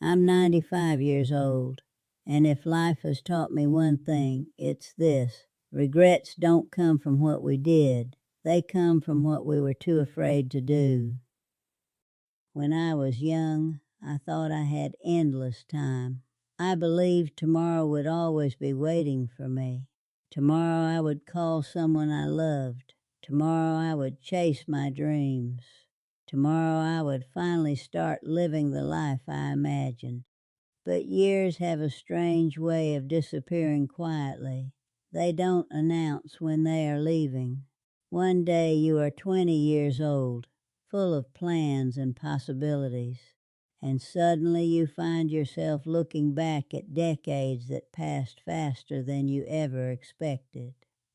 I'm 95 years old, and if life has taught me one thing, it's this. Regrets don't come from what we did, they come from what we were too afraid to do. When I was young, I thought I had endless time. I believed tomorrow would always be waiting for me. Tomorrow I would call someone I loved. Tomorrow I would chase my dreams. Tomorrow I would finally start living the life I imagined. But years have a strange way of disappearing quietly. They don't announce when they are leaving. One day you are 20 years old, full of plans and possibilities, and suddenly you find yourself looking back at decades that passed faster than you ever expected.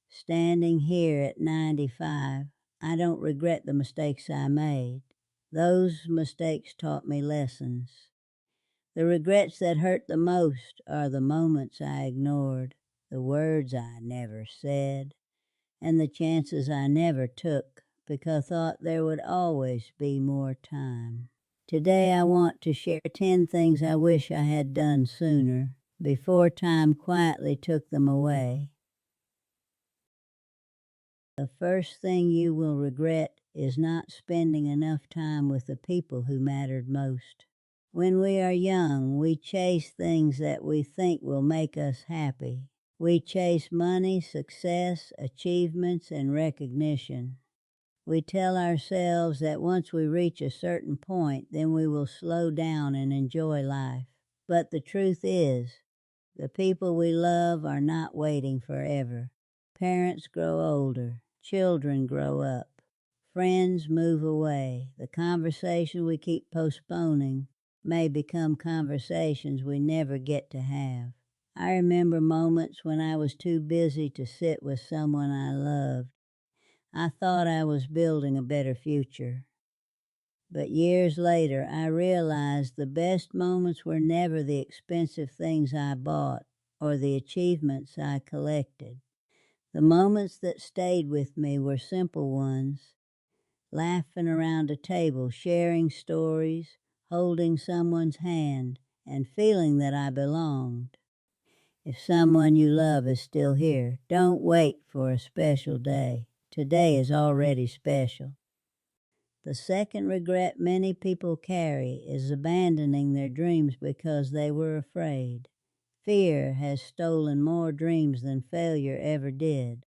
Standing here at 95, I don't regret the mistakes I made. Those mistakes taught me lessons. The regrets that hurt the most are the moments I ignored, the words I never said, and the chances I never took because I thought there would always be more time. Today I want to share 10 things I wish I had done sooner, before time quietly took them away. The first thing you will regret is not spending enough time with the people who mattered most. When we are young, we chase things that we think will make us happy. We chase money, success, achievements, and recognition. We tell ourselves that once we reach a certain point, then we will slow down and enjoy life. But the truth is, the people we love are not waiting forever. Parents grow older, children grow up, friends move away. The conversation we keep postponing may become conversations we never get to have. I remember moments when I was too busy to sit with someone I loved. I thought I was building a better future. But years later, I realized the best moments were never the expensive things I bought or the achievements I collected. The moments that stayed with me were simple ones, laughing around a table, sharing stories, holding someone's hand, and feeling that I belonged. If someone you love is still here, don't wait for a special day. Today is already special. The second regret many people carry is abandoning their dreams because they were afraid. Fear has stolen more dreams than failure ever did.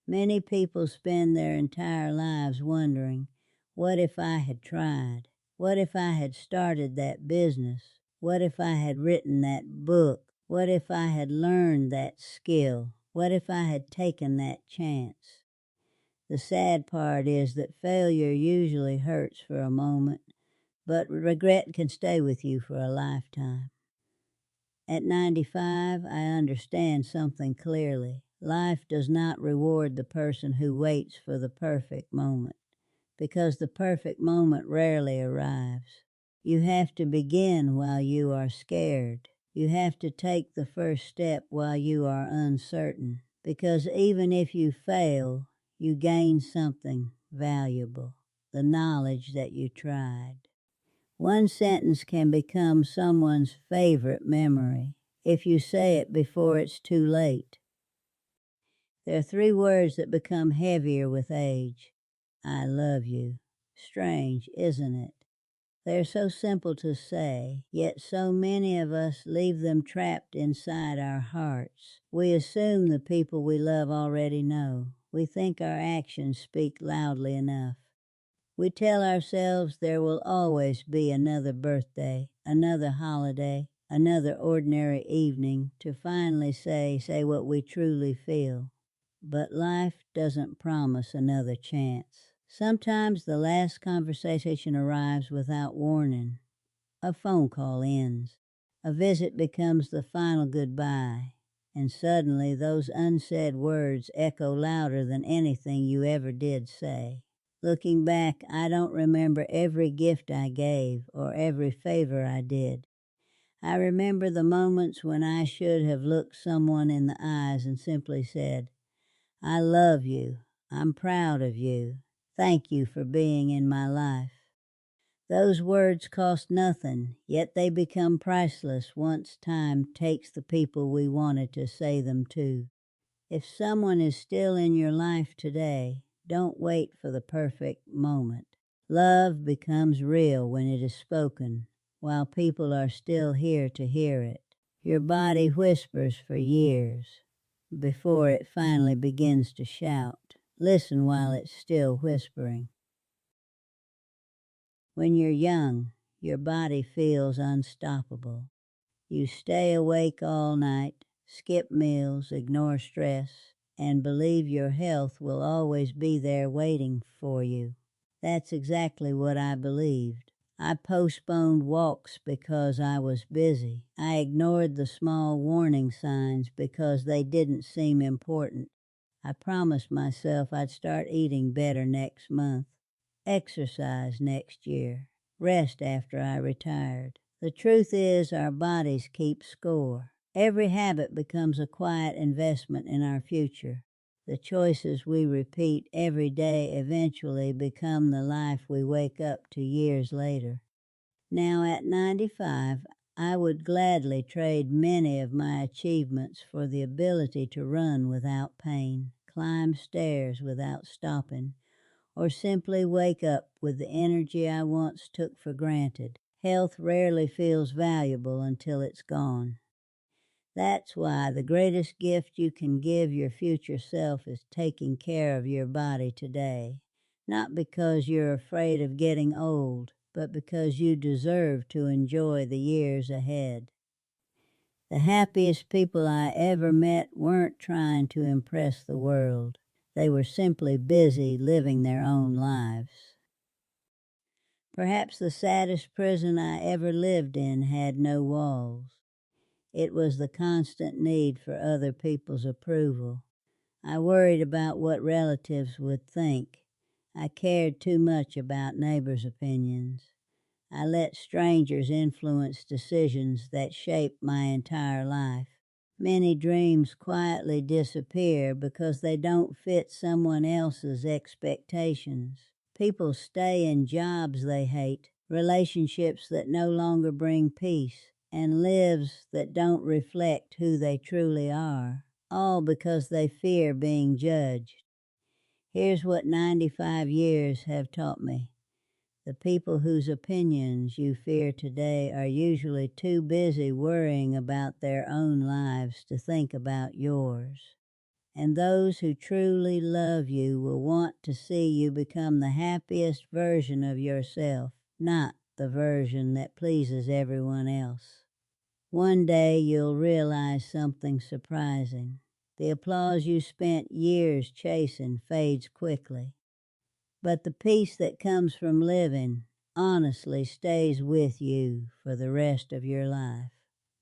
Many people spend their entire lives wondering, what if I had tried? What if I had started that business? What if I had written that book? What if I had learned that skill? What if I had taken that chance? The sad part is that failure usually hurts for a moment, but regret can stay with you for a lifetime. At 95, I understand something clearly. Life does not reward the person who waits for the perfect moment, because the perfect moment rarely arrives. You have to begin while you are scared. You have to take the first step while you are uncertain, because even if you fail, you gain something valuable, the knowledge that you tried. One sentence can become someone's favorite memory if you say it before it's too late. There are 3 words that become heavier with age. I love you. Strange, isn't it? They're so simple to say, yet so many of us leave them trapped inside our hearts. We assume the people we love already know. We think our actions speak loudly enough. We tell ourselves there will always be another birthday, another holiday, another ordinary evening to finally say what we truly feel. But life doesn't promise another chance. Sometimes the last conversation arrives without warning. A phone call ends. A visit becomes the final goodbye. And suddenly those unsaid words echo louder than anything you ever did say. Looking back, I don't remember every gift I gave or every favor I did. I remember the moments when I should have looked someone in the eyes and simply said, I love you. I'm proud of you. Thank you for being in my life. Those words cost nothing, yet they become priceless once time takes the people we wanted to say them to. If someone is still in your life today, don't wait for the perfect moment. Love becomes real when it is spoken, while people are still here to hear it. Your body whispers for years before it finally begins to shout. Listen while it's still whispering. When you're young, your body feels unstoppable. You stay awake all night, skip meals, ignore stress, and believe your health will always be there waiting for you. That's exactly what I believed. I postponed walks because I was busy. I ignored the small warning signs because they didn't seem important. I promised myself I'd start eating better next month, exercise next year, rest after I retired. The truth is, our bodies keep score. Every habit becomes a quiet investment in our future. The choices we repeat every day eventually become the life we wake up to years later. Now at 95, I would gladly trade many of my achievements for the ability to run without pain, climb stairs without stopping, or simply wake up with the energy I once took for granted. Health rarely feels valuable until it's gone. That's why the greatest gift you can give your future self is taking care of your body today. Not because you're afraid of getting old, but because you deserve to enjoy the years ahead. The happiest people I ever met weren't trying to impress the world. They were simply busy living their own lives. Perhaps the saddest prison I ever lived in had no walls. It was the constant need for other people's approval. I worried about what relatives would think. I cared too much about neighbors' opinions. I let strangers influence decisions that shaped my entire life. Many dreams quietly disappear because they don't fit someone else's expectations. People stay in jobs they hate, relationships that no longer bring peace, and lives that don't reflect who they truly are, all because they fear being judged. Here's what 95 years have taught me. The people whose opinions you fear today are usually too busy worrying about their own lives to think about yours. And those who truly love you will want to see you become the happiest version of yourself, not the version that pleases everyone else. One day you'll realize something surprising. The applause you spent years chasing fades quickly. But the peace that comes from living honestly stays with you for the rest of your life.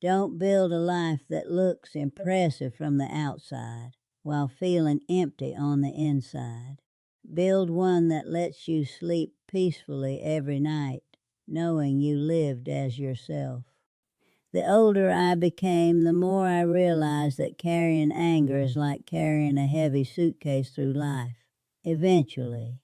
Don't build a life that looks impressive from the outside while feeling empty on the inside. Build one that lets you sleep peacefully every night, knowing you lived as yourself. The older I became, the more I realized that carrying anger is like carrying a heavy suitcase through life. Eventually,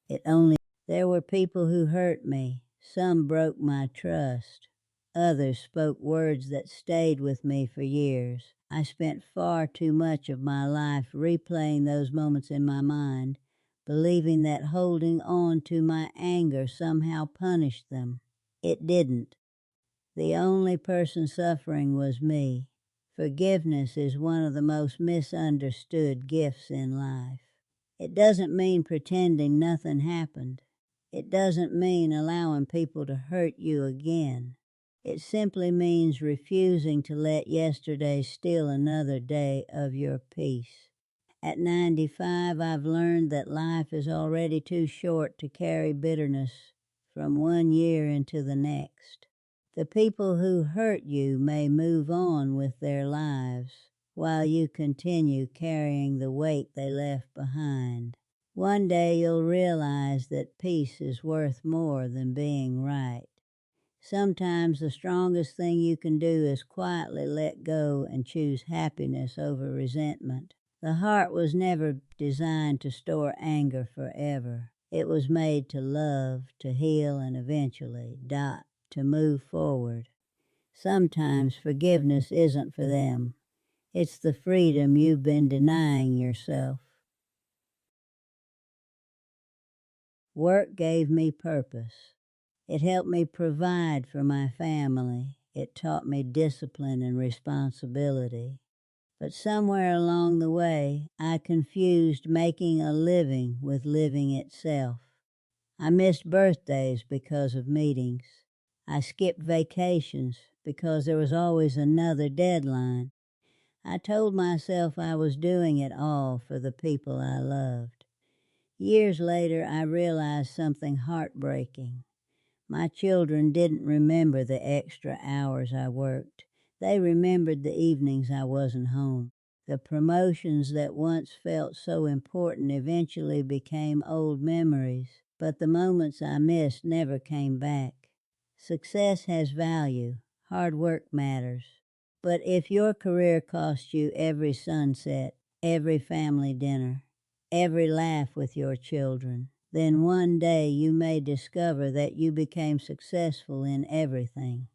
it only... There were people who hurt me. Some broke my trust. Others spoke words that stayed with me for years. I spent far too much of my life replaying those moments in my mind, believing that holding on to my anger somehow punished them. It didn't. The only person suffering was me. Forgiveness is one of the most misunderstood gifts in life. It doesn't mean pretending nothing happened. It doesn't mean allowing people to hurt you again. It simply means refusing to let yesterday steal another day of your peace. At 95, I've learned that life is already too short to carry bitterness from one year into the next. The people who hurt you may move on with their lives while you continue carrying the weight they left behind. One day you'll realize that peace is worth more than being right. Sometimes the strongest thing you can do is quietly let go and choose happiness over resentment. The heart was never designed to store anger forever. It was made to love, to heal, and eventually, to move forward. Sometimes forgiveness isn't for them. It's the freedom you've been denying yourself. Work gave me purpose. It helped me provide for my family. It taught me discipline and responsibility. But somewhere along the way, I confused making a living with living itself. I missed birthdays because of meetings. I skipped vacations because there was always another deadline. I told myself I was doing it all for the people I loved. Years later, I realized something heartbreaking. My children didn't remember the extra hours I worked. They remembered the evenings I wasn't home. The promotions that once felt so important eventually became old memories, but the moments I missed never came back. Success has value. Hard work matters. But if your career cost you every sunset, every family dinner, every laugh with your children, then one day you may discover that you became successful in everything.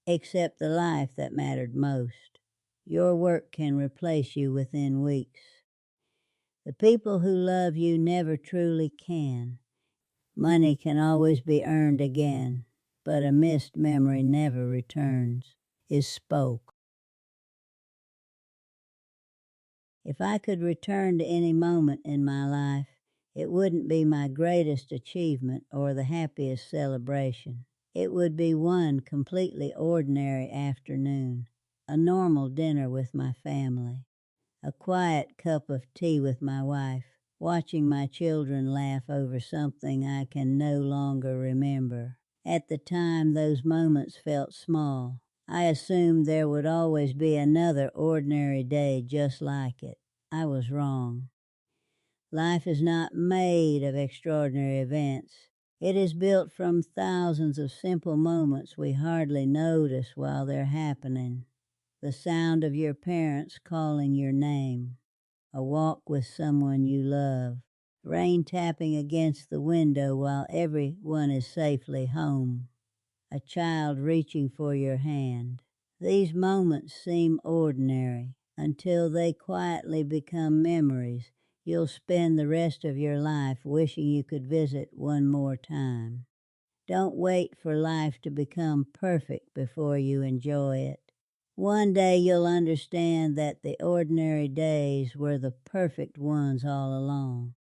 Except the life that mattered most. Your work can replace you within weeks. The people who love you never truly can. Money can always be earned again, but a missed memory never returns, is spoke. If I could return to any moment in my life, it wouldn't be my greatest achievement or the happiest celebration. It would be one completely ordinary afternoon, a normal dinner with my family, a quiet cup of tea with my wife, watching my children laugh over something I can no longer remember. At the time, those moments felt small. I assumed there would always be another ordinary day just like it. I was wrong. Life is not made of extraordinary events. It is built from thousands of simple moments we hardly notice while they're happening. The sound of your parents calling your name, a walk with someone you love, rain tapping against the window while everyone is safely home, a child reaching for your hand. These moments seem ordinary until they quietly become memories you'll spend the rest of your life wishing you could visit one more time. Don't wait for life to become perfect before you enjoy it. One day you'll understand that the ordinary days were the perfect ones all along.